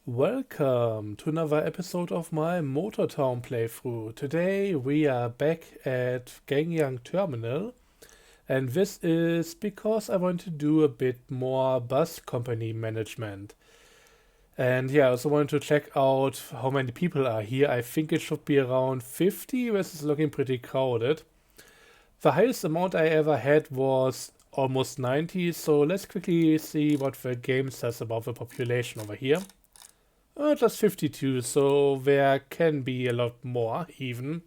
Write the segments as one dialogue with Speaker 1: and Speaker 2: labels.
Speaker 1: Welcome to another episode of my Motortown playthrough. Today we are back at Gangyang Terminal, and this is because I want to do a bit more bus company management. And yeah, I also wanted to check out how many people are here. I think it should be around 50. This is looking pretty crowded. The highest amount I ever had was almost 90, so let's quickly see what the game says about the population over here. Just 52, so there can be a lot more even.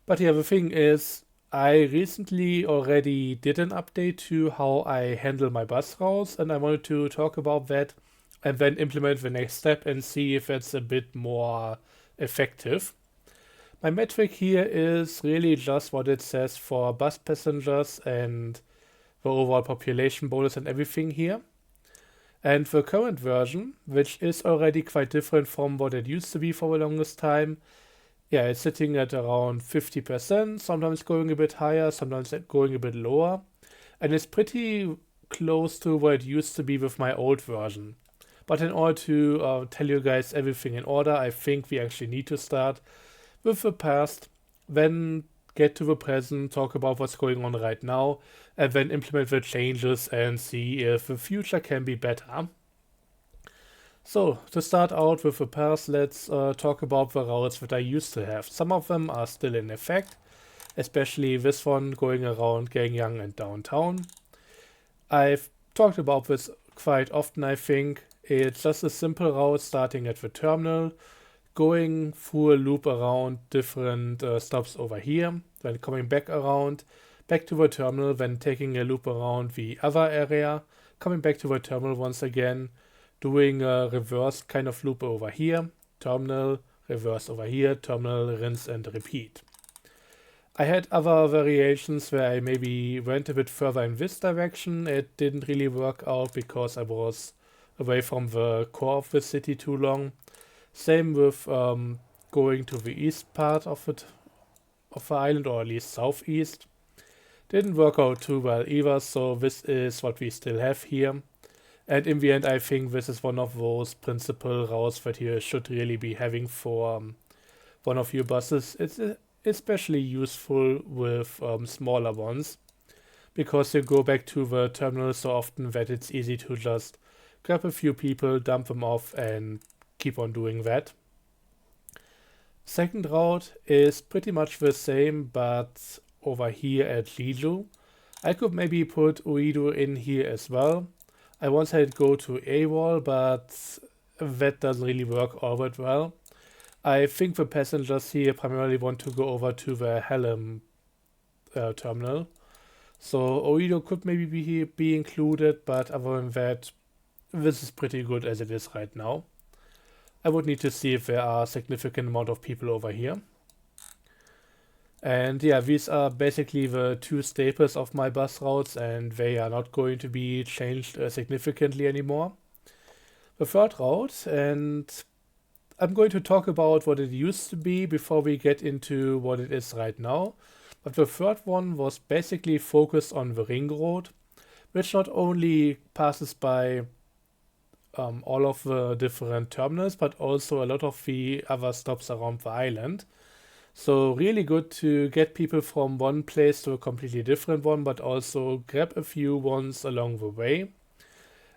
Speaker 1: But yeah, the thing is, I recently already did an update to how I handle my bus routes, and I wanted to talk about that and then implement the next step and see if it's a bit more effective. My metric here is really just what it says for bus passengers and the overall population bonus and everything here. And the current version, which is already quite different from what it used to be for the longest time, yeah, it's sitting at around 50%, sometimes going a bit higher, sometimes going a bit lower. And it's pretty close to what it used to be with my old version. But in order to tell you guys everything in order, I think we actually need to start with the past, then get to the present, talk about what's going on right now, and then implement the changes and see if the future can be better. So, to start out with the past, let's talk about the routes that I used to have. Some of them are still in effect, especially this one going around Gangyang and downtown. I've talked about this quite often, I think. It's just a simple route starting at the terminal, going through a loop around different stops over here, then coming back around, back to the terminal, then taking a loop around the other area, coming back to the terminal once again, doing a reverse kind of loop over here, terminal, reverse over here, terminal, rinse and repeat. I had other variations where I maybe went a bit further in this direction. It didn't really work out because I was away from the core of the city too long. Same with going to the east part of the island, or at least southeast. Didn't work out too well either, so this is what we still have here. And in the end, I think this is one of those principal routes that you should really be having for one of your buses. It's especially useful with smaller ones because you go back to the terminal so often that it's easy to just grab a few people, dump them off, and keep on doing that. Second route is pretty much the same, but over here at Jeju. I could maybe put Uido in here as well. I once had it go to AWOL, but that doesn't really work all that well. I think the passengers here primarily want to go over to the Hallam terminal. So Oedo could maybe be included, but other than that, this is pretty good as it is right now. I would need to see if there are a significant amount of people over here. And yeah, these are basically the two staples of my bus routes, and they are not going to be changed significantly anymore. The third route, and I'm going to talk about what it used to be before we get into what it is right now. But the third one was basically focused on the ring road, which not only passes by all of the different terminals, but also a lot of the other stops around the island. So really good to get people from one place to a completely different one, but also grab a few ones along the way.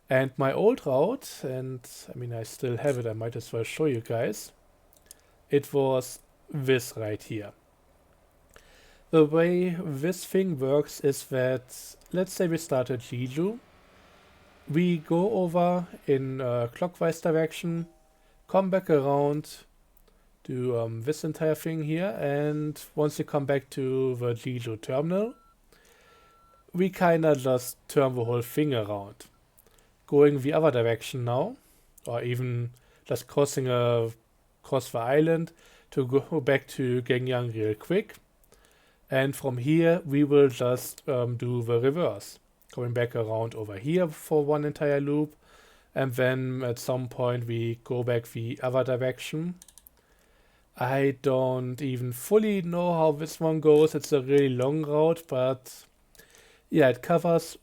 Speaker 1: And my old route, and I mean, I still have it, I might as well show you guys. It was this right here. The way this thing works is that, let's say we start at Jeju. We go over in a clockwise direction, come back around, do this entire thing here, and once you come back to the Jeju terminal, we kinda just turn the whole thing around. Going the other direction now, or even just crossing across the island to go back to Gangyang real quick. And from here, we will just do the reverse. Going back around over here for one entire loop. And then at some point, we go back the other direction. I don't even fully know how this one goes. It's a really long route, but yeah, it covers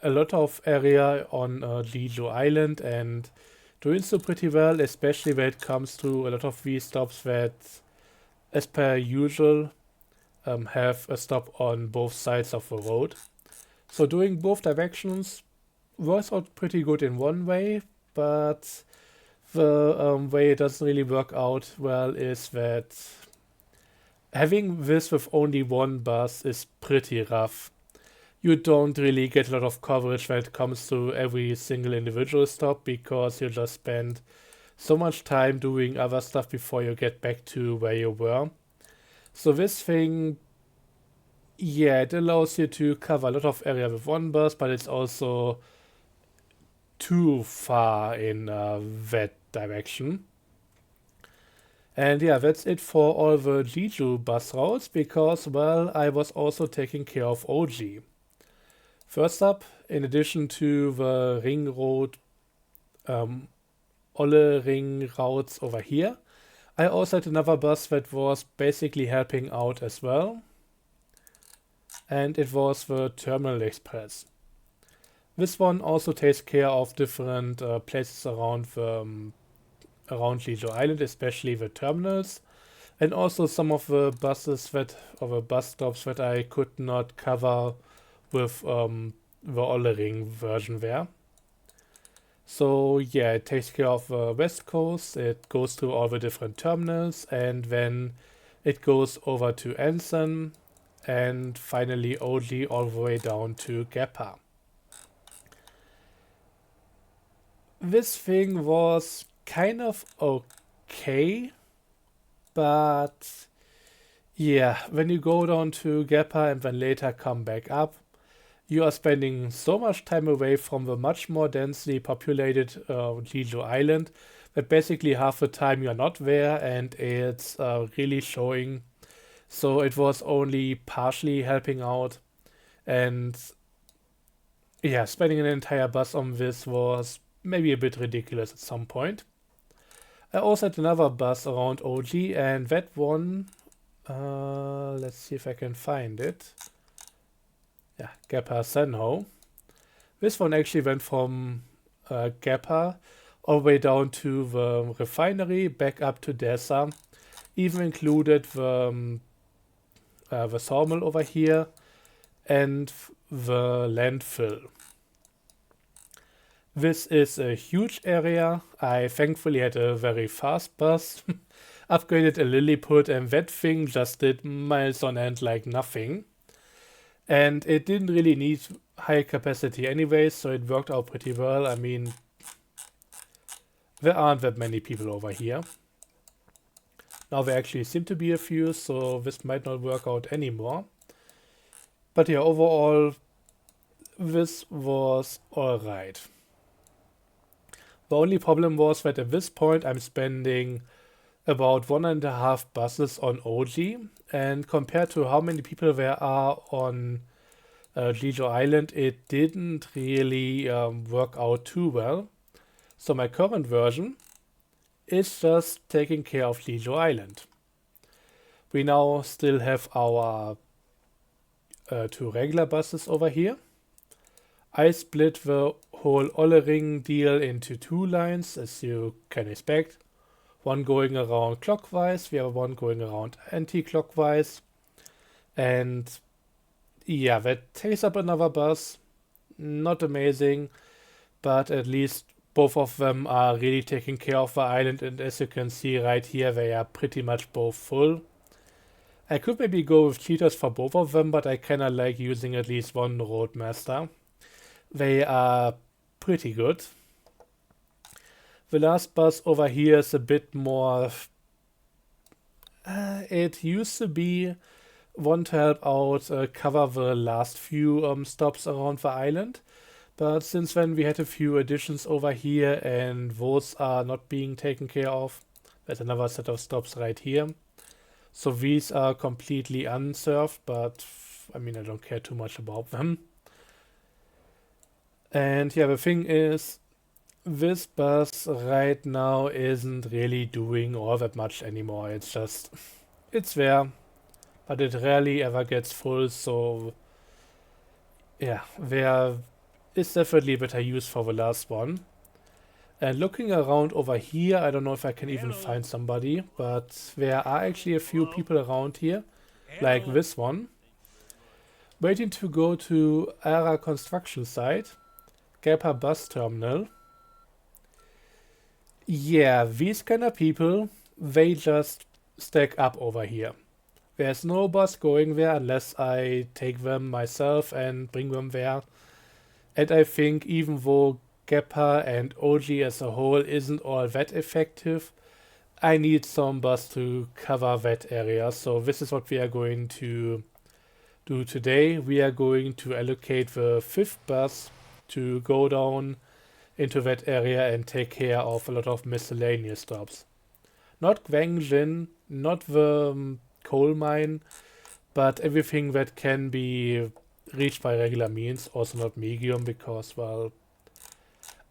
Speaker 1: a lot of area on Jeju Island and doing so pretty well, especially when it comes to a lot of these stops that, as per usual, have a stop on both sides of the road. So doing both directions works out pretty good in one way, but the way it doesn't really work out well is that having this with only one bus is pretty rough. You don't really get a lot of coverage when it comes to every single individual stop because you just spend so much time doing other stuff before you get back to where you were. So this thing, yeah, it allows you to cover a lot of area with one bus, but it's also too far in that direction. And yeah, that's it for all the Jeju bus routes because, well, I was also taking care of OG. First up, in addition to the ring road, Olle ring routes over here, I also had another bus that was basically helping out as well. And it was the Terminal Express. This one also takes care of different places around around Jeju Island, especially the terminals, and also some of the buses that, or the bus stops that I could not cover with the Ollering version there. So yeah, it takes care of the west coast, it goes through all the different terminals, and then it goes over to Anson, and finally OG all the way down to Gappa. This thing was kind of okay, but yeah, when you go down to Gappa and then later come back up, you are spending so much time away from the much more densely populated Jeju Island that basically half the time you're not there and it's really showing. So it was only partially helping out, and yeah, spending an entire bus on this was maybe a bit ridiculous at some point. I also had another bus around OG, and that one, let's see if I can find it. Yeah, Gappa Senho. This one actually went from Gappa all the way down to the refinery, back up to Desa. Even included the sawmill over here and the landfill. This is a huge area. I thankfully had a very fast bus, upgraded a Lilliput, and that thing just did miles on end like nothing. And it didn't really need high capacity anyway, so it worked out pretty well. I mean, there aren't that many people over here. Now there actually seem to be a few, so this might not work out anymore. But yeah, overall, this was alright. The only problem was that at this point I'm spending about 1.5 buses on OG, and compared to how many people there are on Jeju Island, it didn't really work out too well. So my current version is just taking care of Jeju Island. We now still have our 2 regular buses over here. I split the whole Ollering deal into 2 lines, as you can expect. One going around clockwise, the other one going around anti-clockwise. And yeah, that takes up another bus. Not amazing, but at least both of them are really taking care of the island, and as you can see right here, they are pretty much both full. I could maybe go with cheaters for both of them, but I kinda like using at least one Roadmaster. They are pretty good. The last bus over here is a bit more... it used to be one to help out cover the last few stops around the island. But since then we had a few additions over here and those are not being taken care of. There's another set of stops right here. So these are completely unserved, but I mean, I don't care too much about them. And yeah, the thing is, this bus right now isn't really doing all that much anymore. It's just, it's there, but it rarely ever gets full. So yeah, there is definitely better use for the last one. And looking around over here, I don't know if I can even find somebody, but there are actually a few people around here, like this one, waiting to go to ARA construction site, Gappa bus terminal. Yeah, these kind of people, they just stack up over here. There's no bus going there unless I take them myself and bring them there. And I think even though Gappa and OG as a whole isn't all that effective, I need some bus to cover that area. So this is what we are going to do today. We are going to allocate the 5th bus to go down into that area and take care of a lot of miscellaneous stops. Not Guangjin, not the coal mine, but everything that can be reached by regular means, also not Megium, because, well,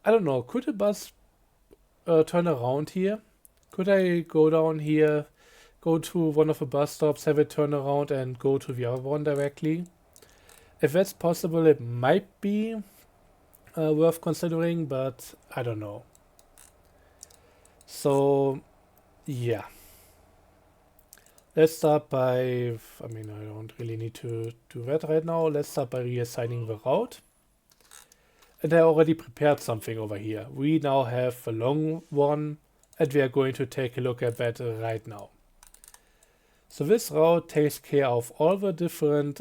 Speaker 1: I don't know, could a bus turn around here? Could I go down here, go to one of the bus stops, have it turn around and go to the other one directly? If that's possible, it might be worth considering, but I don't know. So, yeah. Let's start by, I mean, I don't really need to do that right now. Let's start by reassigning the route. And I already prepared something over here. We now have a long one, and we are going to take a look at that right now. So this route takes care of all the different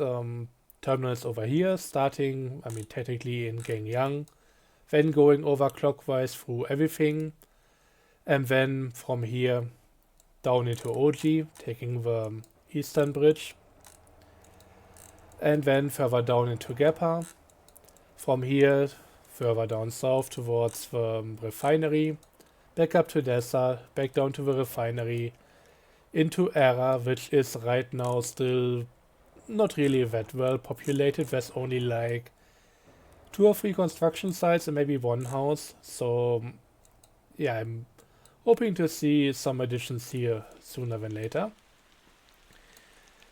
Speaker 1: terminals over here, starting, I mean, technically in Gangyang, then going overclockwise through everything, and then from here down into OG, taking the eastern bridge, and then further down into Gappa. From here, further down south towards the refinery, back up to Dessa, back down to the refinery, into ARA, which is right now still not really that well populated. There's only like 2 or 3 construction sites and maybe 1 house. So yeah, I'm hoping to see some additions here sooner than later.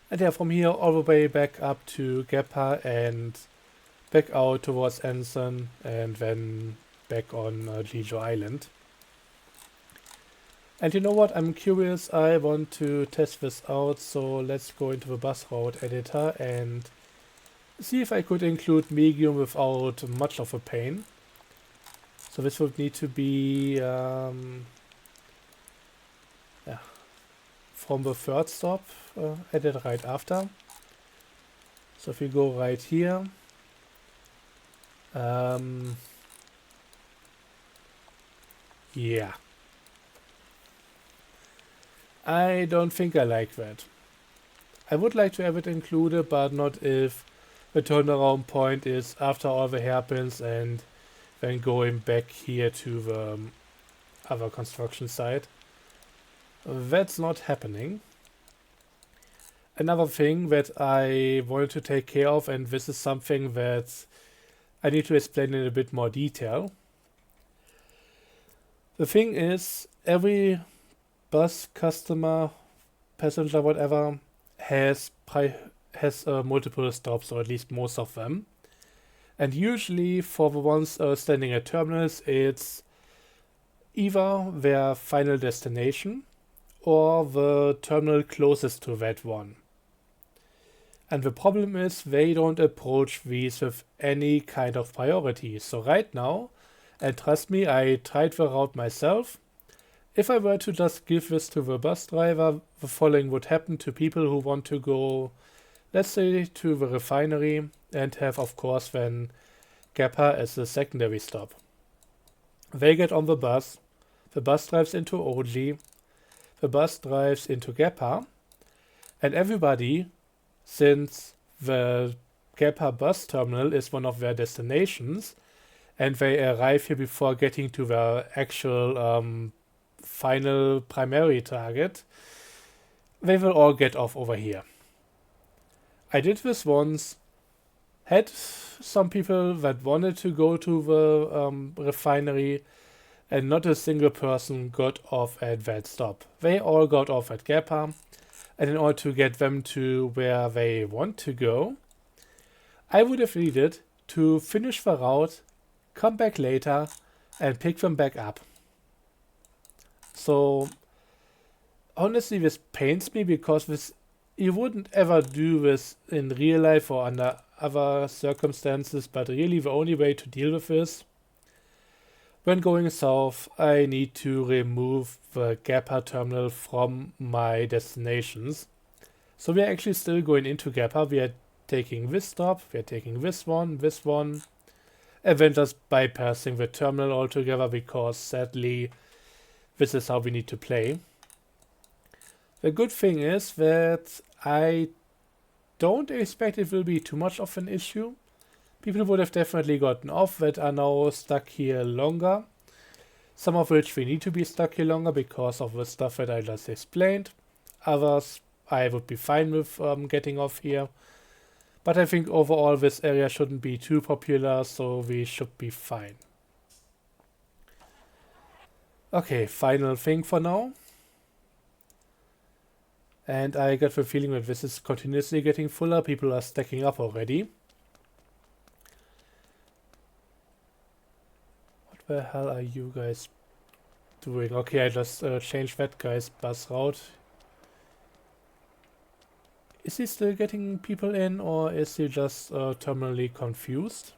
Speaker 1: And yeah, from here all the way back up to Gappa and back out towards Anson and then back on Jeju Island. And you know what, I'm curious, I want to test this out, so let's go into the bus route editor and see if I could include Megium without much of a pain. So this would need to be from the 3rd stop, edit right after. So if we go right here, yeah. I don't think I like that. I would like to have it included, but not if the turnaround point is after all the hairpins and then going back here to the other construction site. That's not happening. Another thing that I wanted to take care of, and this is something that I need to explain in a bit more detail. The thing is, every bus, customer, passenger, whatever, has multiple stops, or at least most of them. And usually for the ones standing at terminals, it's either their final destination or the terminal closest to that one. And the problem is they don't approach these with any kind of priority. So right now, and trust me, I tried the route myself. If I were to just give this to the bus driver, the following would happen to people who want to go, let's say, to the refinery and have, of course, then Gappa as the secondary stop. They get on the bus drives into OG, the bus drives into Gappa, and everybody, since the Gappa bus terminal is one of their destinations, and they arrive here before getting to their actual final primary target, they will all get off over here. I did this once, had some people that wanted to go to the refinery, and not a single person got off at that stop. They all got off at Gappa, and in order to get them to where they want to go, I would have needed to finish the route, come back later, and pick them back up. So honestly, this pains me because this you wouldn't ever do this in real life or under other circumstances, but really the only way to deal with this, when going south, I need to remove the Gappa terminal from my destinations. So we are actually still going into Gappa. We are taking this stop, we are taking this one, and then just bypassing the terminal altogether because sadly this is how we need to play. The good thing is that I don't expect it will be too much of an issue. People would have definitely gotten off that are now stuck here longer. Some of which we need to be stuck here longer because of the stuff that I just explained. Others I would be fine with getting off here. But I think overall this area shouldn't be too popular, so we should be fine. Okay, final thing for now. And I got the feeling that this is continuously getting fuller. People are stacking up already. What the hell are you guys doing? Okay, I just changed that guy's bus route. Is he still getting people in, or is he just terminally confused?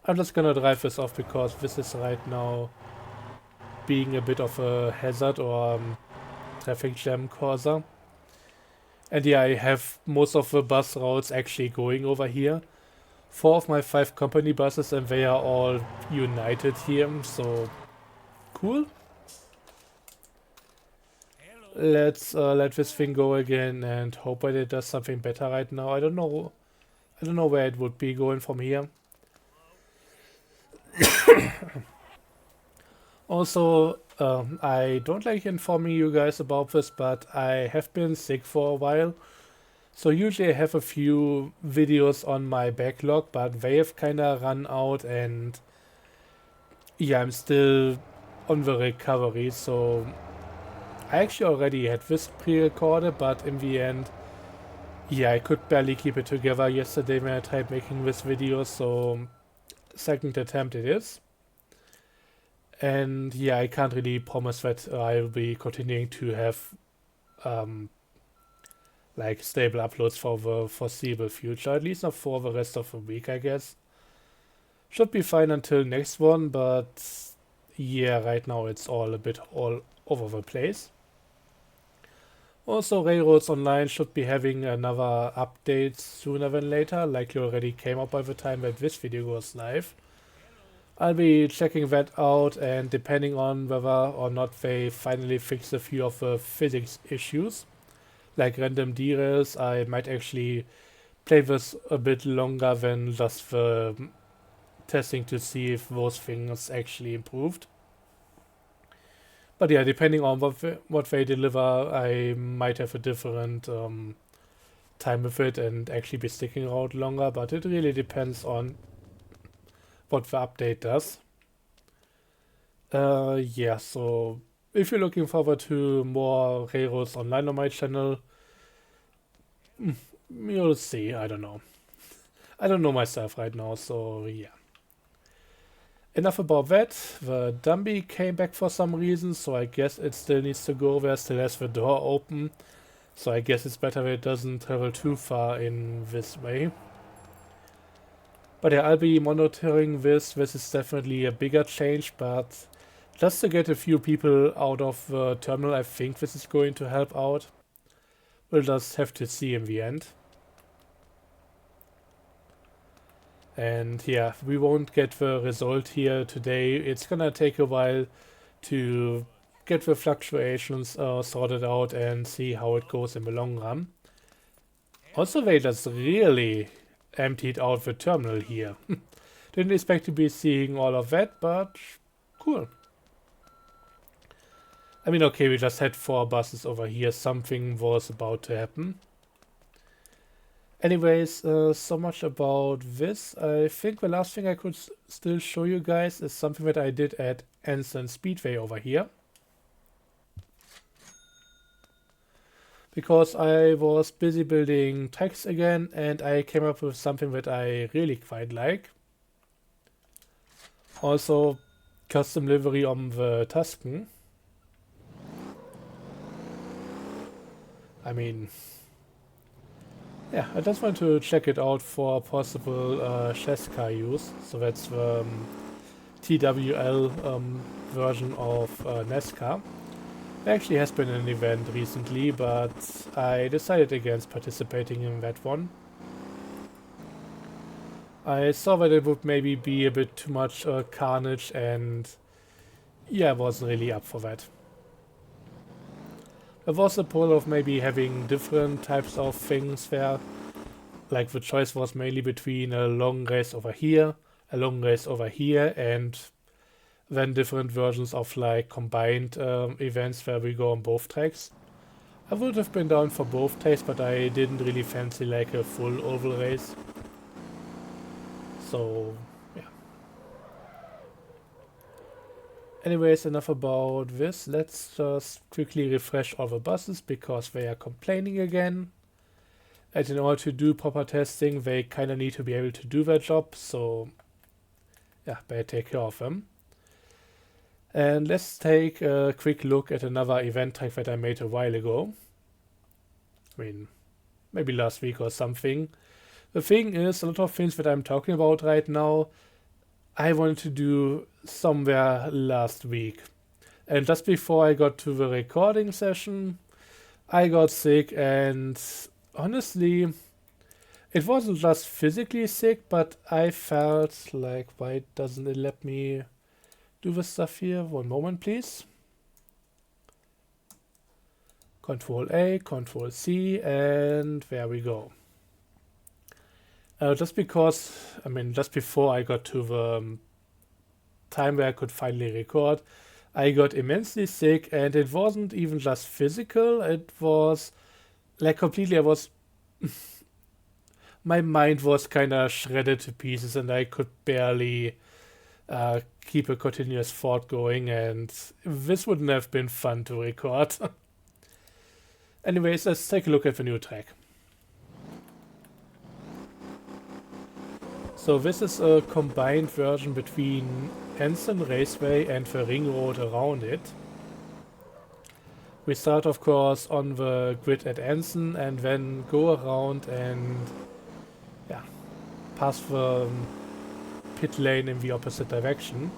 Speaker 1: I'm just gonna drive this off because this is right now being a bit of a hazard or traffic jam causer. And yeah, I have most of the bus routes actually going over here. 4 of my 5 company buses, and they are all united here, so cool. Let's let this thing go again and hope that it does something better right now. I don't know where it would be going from here. Also, I don't like informing you guys about this, but I have been sick for a while. So usually I have a few videos on my backlog, but they have kinda run out, and yeah, I'm still on the recovery, so I actually already had this pre-recorded, but in the end, yeah, I could barely keep it together yesterday when I tried making this video, so second attempt it is. And yeah, I can't really promise that I'll be continuing to have like stable uploads for the foreseeable future, at least not for the rest of the week, I guess. Should be fine until next one, but yeah, right now it's all a bit all over the place. Also, Railroads Online should be having another update sooner than later, likely already came out by the time that this video goes live. I'll be checking that out, and depending on whether or not they finally fix a few of the physics issues, like random derails, I might actually play this a bit longer than just the testing to see if those things actually improved. But yeah, depending on what they deliver, I might have a different time with it and actually be sticking around longer, but it really depends on what the update does. Yeah, so if you're looking forward to more Railroads Online on my channel, you'll see, I don't know. I don't know myself right now, so yeah. Enough about that. The Dumby came back for some reason, so I guess it still needs to go there, still has the door open. So I guess it's better that it doesn't travel too far in this way. But yeah, I'll be monitoring this. This is definitely a bigger change, but just to get a few people out of the terminal, I think this is going to help out. We'll just have to see in the end. And yeah, we won't get the result here today. It's gonna take a while to get the fluctuations sorted out and see how it goes in the long run. Also, they just really emptied out the terminal here. Didn't expect to be seeing all of that, but cool. I mean, okay, we just had 4 buses over here. Something was about to happen. Anyways, so much about this. I think the last thing I could still show you guys is something that I did at Anson Speedway over here. because I was busy building tracks again and I came up with something that I really quite like. Also, custom livery on the Tusken. I mean, yeah, I just want to check it out for possible Sheska use. So that's the TWL version of Nesca. There actually has been an event recently, but I decided against participating in that one. I saw that it would maybe be a bit too much carnage, and yeah, I wasn't really up for that. There was a pull of maybe having different types of things there. Like the choice was mainly between a long race over here, a long race over here, and then different versions of like combined events where we go on both tracks. I would have been down for both tracks, but I didn't really fancy like a full oval race. So, yeah. Anyways, enough about this. Let's just quickly refresh all the buses because they are complaining again. And in order to do proper testing, they kind of need to be able to do their job. So, yeah, better take care of them. And let's take a quick look at another event track that I made a while ago. I mean, maybe last week or something. The thing is, a lot of things that I'm talking about right now, I wanted to do somewhere last week. And just before I got to the recording session, I got sick, and honestly, it wasn't just physically sick, but I felt like, why doesn't it let me do the stuff here? One moment, please. Control A, Control C, and there we go. Just before I got to the time where I could finally record, I got immensely sick, and it wasn't even just physical, it was like completely, my mind was kind of shredded to pieces, and I could barely keep a continuous thought going, and this wouldn't have been fun to record. Anyways, let's take a look at the new track. So this is a combined version between Anson Raceway and the ring road around it. We start, of course, on the grid at Anson and then go around and pass the pit lane in the opposite direction.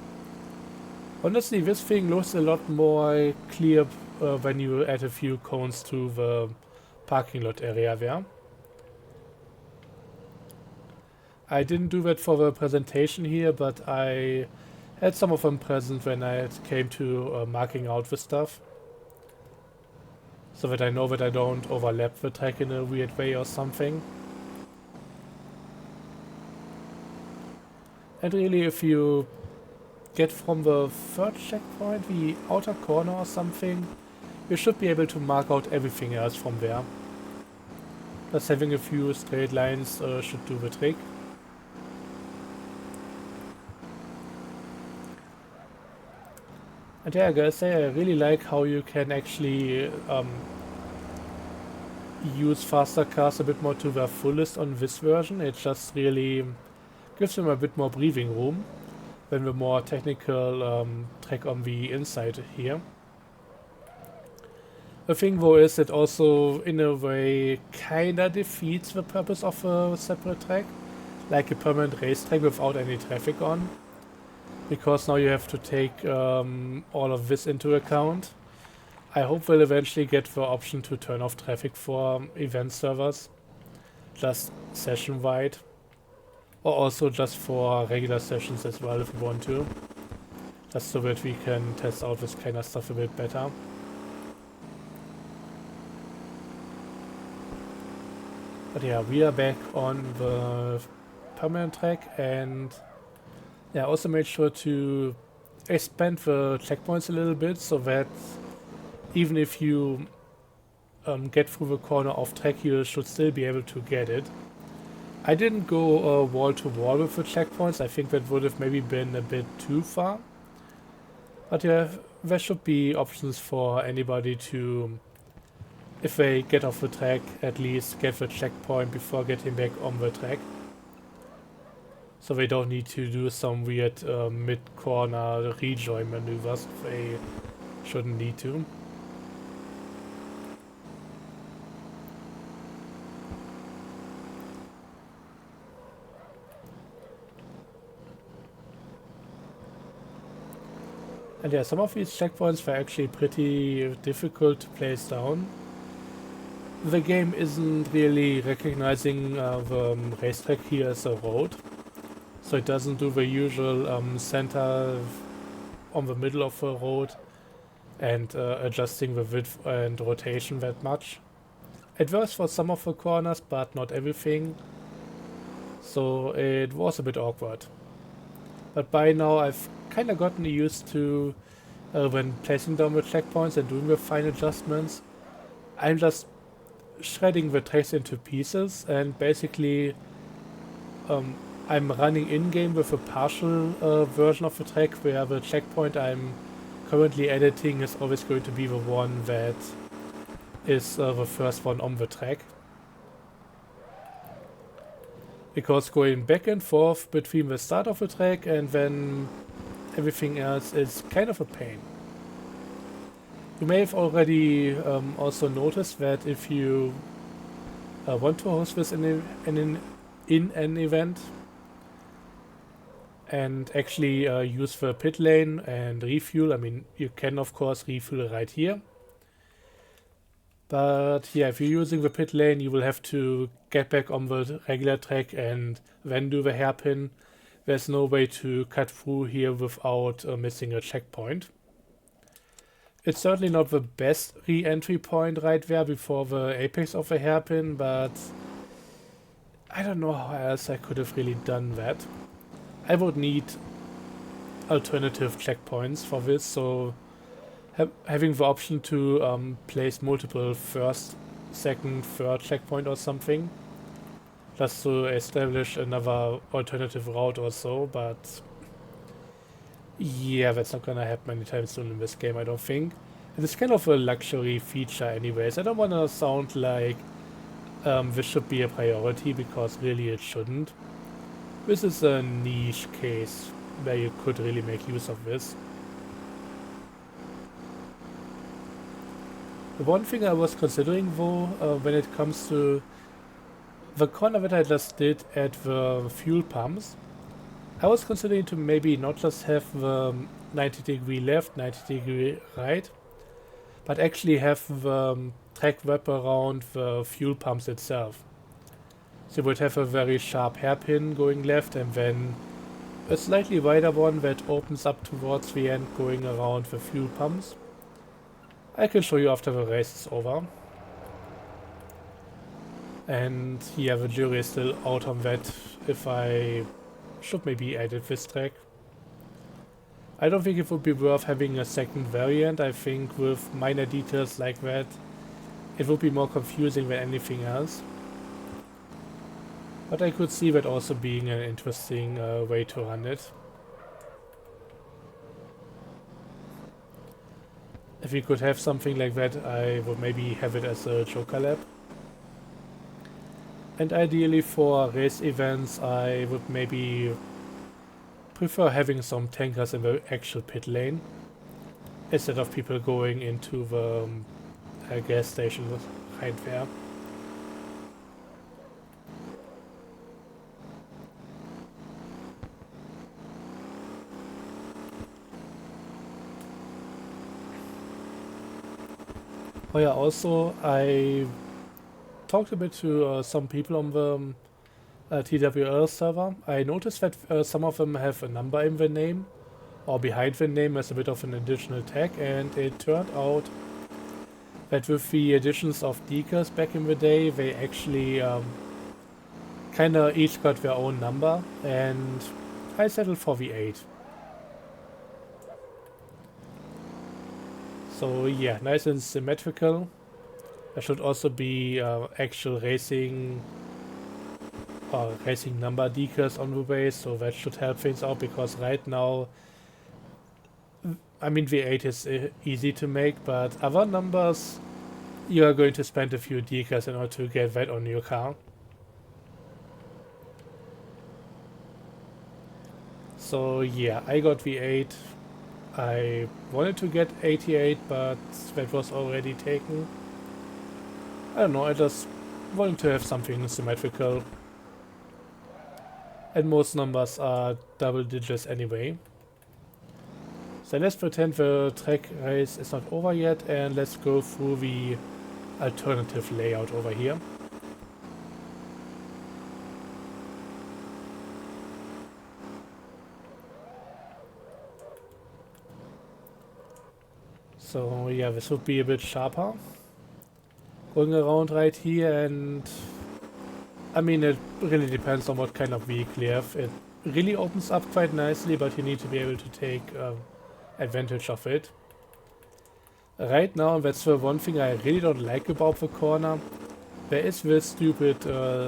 Speaker 1: Honestly, this thing looks a lot more clear when you add a few cones to the parking lot area there. I didn't do that for the presentation here, but I had some of them present when I came to marking out the stuff. So that I know that I don't overlap the track in a weird way or something. And really, if you get from the third checkpoint, the outer corner or something, you should be able to mark out everything else from there. Just having a few straight lines should do the trick. And yeah, I gotta say, I really like how you can actually use faster cars a bit more to their fullest on this version. It just really gives them a bit more breathing room than the more technical track on the inside here. The thing though is it also in a way kinda defeats the purpose of a separate track, like a permanent racetrack without any traffic on. Because now you have to take all of this into account. I hope we'll eventually get the option to turn off traffic for event servers, just session-wide, or also just for regular sessions as well if we want to, just so that we can test out this kind of stuff a bit better. But yeah, we are back on the permanent track, and yeah, I also made sure to expand the checkpoints a little bit so that even if you get through the corner off track, you should still be able to get it. I didn't go wall to wall with the checkpoints. I think that would have maybe been a bit too far. But yeah, there should be options for anybody to if they get off the track, at least get the checkpoint before getting back on the track. So they don't need to do some weird mid-corner rejoin maneuvers. They shouldn't need to. And yeah, some of these checkpoints were actually pretty difficult to place down. The game isn't really recognizing the racetrack here as a road. So it doesn't do the usual center on the middle of the road and adjusting the width and rotation that much. It works for some of the corners, but not everything. So it was a bit awkward. But by now I've kind of gotten used to when placing down the checkpoints and doing the fine adjustments. I'm just shredding the tracks into pieces and basically I'm running in-game with a partial version of the track where the checkpoint I'm currently editing is always going to be the one that is the first one on the track. Because going back and forth between the start of the track and then everything else is kind of a pain. You may have already also noticed that if you want to host this in an event and actually use the pit lane and refuel, I mean, you can of course refuel right here. But yeah, if you're using the pit lane, you will have to get back on the regular track and then do the hairpin. There's no way to cut through here without missing a checkpoint. It's certainly not the best re-entry point right there before the apex of the hairpin, but I don't know how else I could have really done that. I would need alternative checkpoints for this, so having the option to place multiple first, second, third checkpoint or something, just to establish another alternative route or so, but yeah, that's not gonna happen anytime soon in this game, I don't think. And it's kind of a luxury feature anyways. I don't wanna sound like this should be a priority, because really it shouldn't. This is a niche case where you could really make use of this. The one thing I was considering though, when it comes to the corner that I just did at the fuel pumps, I was considering to maybe not just have the 90-degree left, 90-degree right, but actually have the track wrap around the fuel pumps itself. So you would have a very sharp hairpin going left and then a slightly wider one that opens up towards the end going around the fuel pumps. I can show you after the race is over. And yeah, the jury is still out on that, if I should maybe edit this track. I don't think it would be worth having a second variant. I think with minor details like that, it would be more confusing than anything else. But I could see that also being an interesting way to run it. If we could have something like that, I would maybe have it as a Joker lap. And ideally for race events, I would maybe prefer having some tankers in the actual pit lane, instead of people going into the gas station right there. Oh yeah, also I talked a bit to some people on the TWL server. I noticed that some of them have a number in the name, or behind the name as a bit of an additional tag, and it turned out that with the additions of decals back in the day, they actually kinda each got their own number, and I settled for the 8. So yeah, nice and symmetrical. There should also be actual racing racing number decals on the way, so that should help things out, because right now, I mean, V8 is easy to make, but other numbers you are going to spend a few decals in order to get that on your car. So yeah, I got V8. I wanted to get 88, but that was already taken. I don't know, I just wanted to have something symmetrical. And most numbers are double digits anyway. So let's pretend the track race is not over yet, and let's go through the alternative layout over here. So yeah, this would be a bit sharper. Going around right here, and I mean, it really depends on what kind of vehicle you have. It really opens up quite nicely, but you need to be able to take advantage of it. Right now, that's the one thing I really don't like about the corner. There is this stupid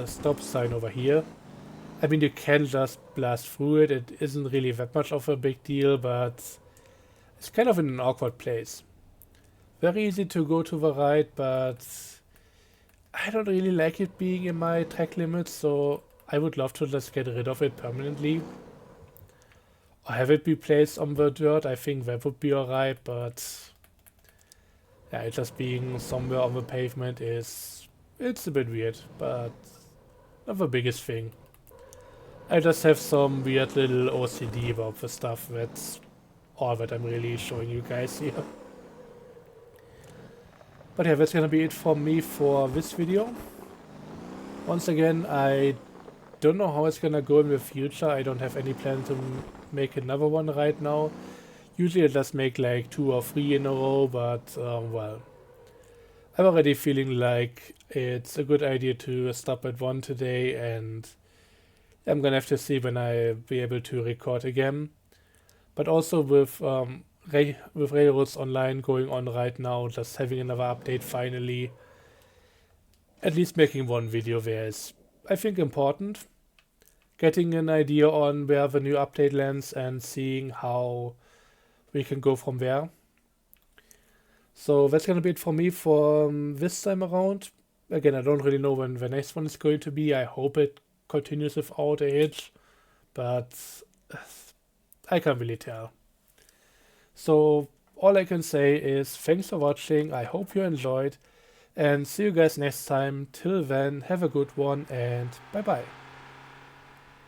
Speaker 1: stop sign over here. I mean, you can just blast through it. It isn't really that much of a big deal, but it's kind of in an awkward place. Very easy to go to the right, but I don't really like it being in my track limits, so I would love to just get rid of it permanently. Or have it be placed on the dirt. I think that would be alright, but yeah, it just being somewhere on the pavement it's a bit weird, but not the biggest thing. I just have some weird little OCD about the stuff. That's all that I'm really showing you guys here. But yeah, that's gonna be it from me for this video. Once again, I don't know how it's gonna go in the future. I don't have any plan to make another one right now. Usually I just make like 2 or 3 in a row, but well, I'm already feeling like it's a good idea to stop at 1 today, and I'm gonna have to see when I'll be able to record again. But also with Railroads Online going on right now, just having another update finally, at least making one video there is, I think, important. Getting an idea on where the new update lands and seeing how we can go from there. So that's gonna be it for me for this time around. Again, I don't really know when the next one is going to be. I hope it continues without a hitch, but I can't really tell. So all I can say is thanks for watching. I hope you enjoyed, and see you guys next time. Till then, have a good one, and bye bye.